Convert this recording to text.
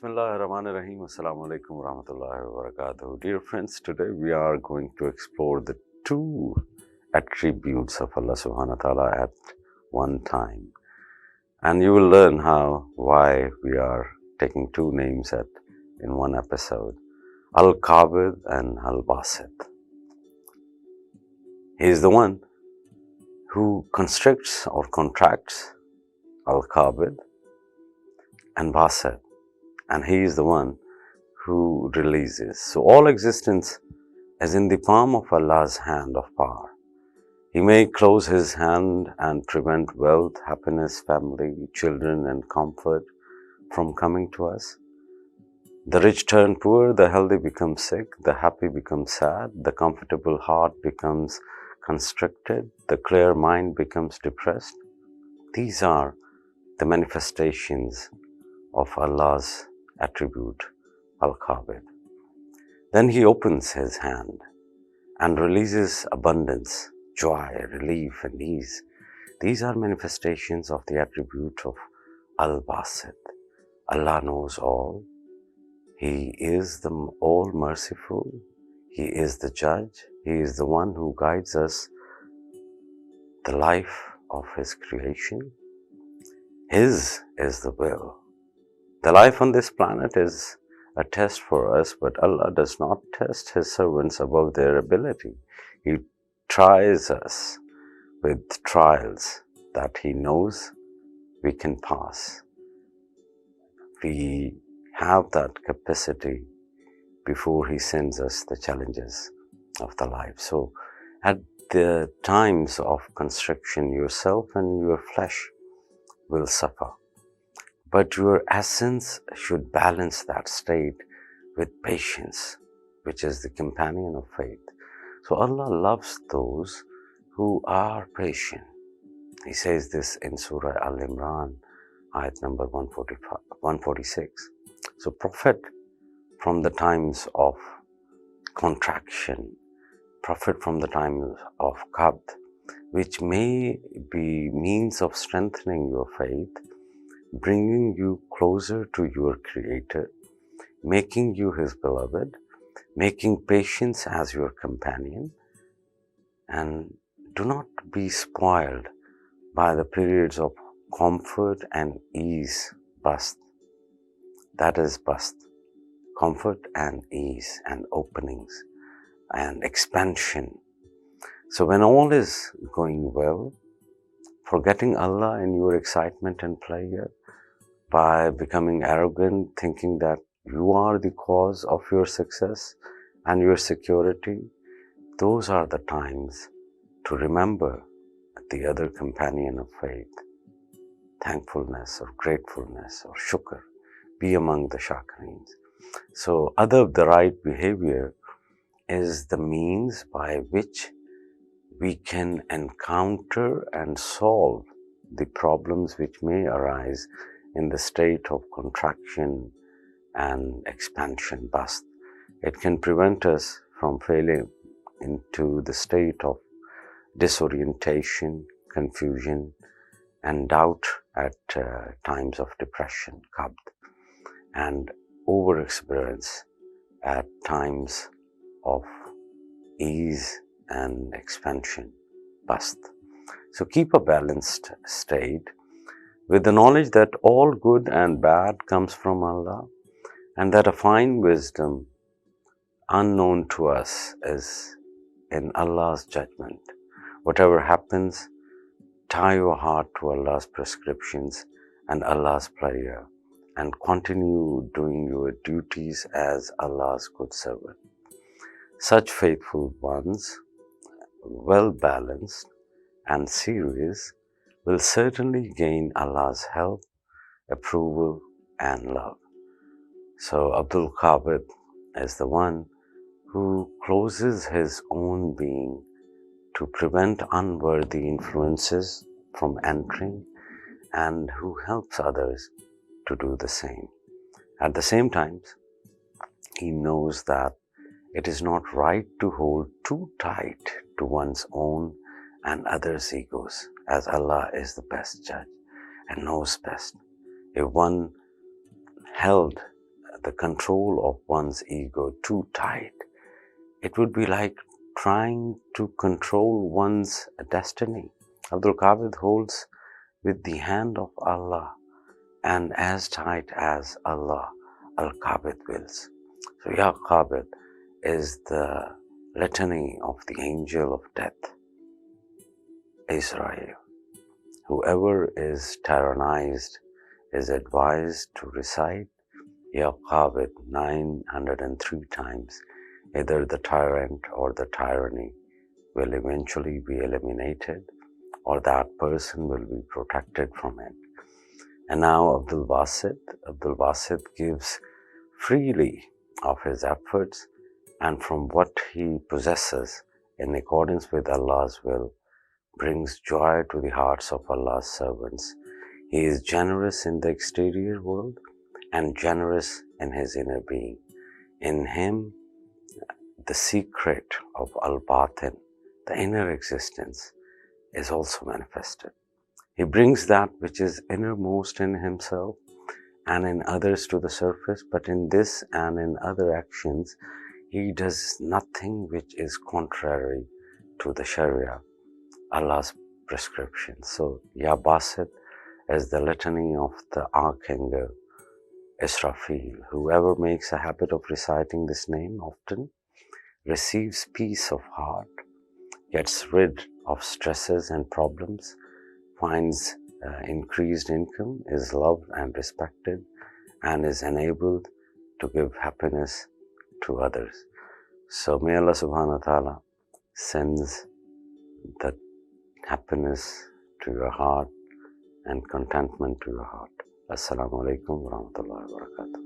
Bismillahirrahmanirrahim. Assalamu alaikum warahmatullahi wabarakatuh. Dear friends, today we are going to explore the two attributes of Allah subhanahu wa ta'ala at one time. And you will learn why we are taking two names in one episode. Al-Qabid and Al Basit. He is the one who constricts or contracts, Al-Qabid, and Basit. And he is the one who releases. So all existence is in the palm of Allah's hand of power. He may close his hand and prevent wealth, happiness, family, children, and comfort from coming to us. The rich turn poor, the healthy become sick, the happy become sad, the comfortable heart becomes constricted, the clear mind becomes depressed. These are the manifestations of Allah's attribute, Al-Qabid. Then he opens his hand and releases abundance, joy, relief, and ease. These are manifestations of the attribute of Al-Basit. Allah knows all. He is the all-merciful. He is the judge. He is the one who guides us the life of his creation. His is the will. The life on this planet is a test for us, but Allah does not test His servants above their ability. He tries us with trials that He knows we can pass. We have that capacity before He sends us the challenges of the life. So at the times of constriction, yourself and your flesh will suffer. But your essence should balance that state with patience, which is the companion of faith. So Allah loves those who are patient. He says this in Surah Al-Imran, ayat number 146. So Prophet from the times of contraction, Prophet from the times of Qabd, which may be means of strengthening your faith, bringing you closer to your Creator, making you His beloved, making patience as your companion, and do not be spoiled by the periods of comfort and ease, bast. That is bast, comfort and ease and openings and expansion. So when all is going well, forgetting Allah in your excitement and pleasure, by becoming arrogant, thinking that you are the cause of your success and your security, those are the times to remember the other companion of faith, thankfulness or gratefulness or shukr, be among the shakirins. So the right behavior is the means by which we can encounter and solve the problems which may arise in the state of contraction and expansion, bast. It can prevent us from falling into the state of disorientation, confusion, and doubt at times of depression, qabd, and over-experience at times of ease and expansion, bast. So keep a balanced state with the knowledge that all good and bad comes from Allah, and that a fine wisdom unknown to us is in Allah's judgment. Whatever happens, tie your heart to Allah's prescriptions and Allah's pleasure, and continue doing your duties as Allah's good servant. Such faithful ones, well balanced and serious, will certainly gain Allah's help, approval, and love. So Abdul Qabid is the one who closes his own being to prevent unworthy influences from entering, and who helps others to do the same. At the same time, he knows that it is not right to hold too tight to one's own and others' egos, as Allah is the best judge and knows best. If one held the control of one's ego too tight. It would be like trying to control one's destiny. Abdul Qabid holds with the hand of Allah, and as tight as Allah, Al-Qabid wills. So Ya Qabid is the litany of the angel of death, Israel. Whoever is tyrannized is advised to recite Ya Qabid 903 times. Either the tyrant or the tyranny will eventually be eliminated, or that person will be protected from it. And now Abdul Basit gives freely of his efforts and from what he possesses in accordance with Allah's will, brings joy to the hearts of Allah's servants. He is generous in the exterior world and generous in his inner being. In him, the secret of Al-Batin, the inner existence, is also manifested. He brings that which is innermost in himself and in others to the surface, but in this and in other actions, he does nothing which is contrary to the Sharia, Allah's prescription. So, Ya Basit is the litany of the Archangel Israfil. Whoever makes a habit of reciting this name often receives peace of heart, gets rid of stresses and problems, finds increased income, is loved and respected, and is enabled to give happiness to others. So may Allah subhanahu wa ta'ala sends the happiness to your heart and contentment to your heart. Assalamu alaikum wa rahmatullahi wa barakatuh.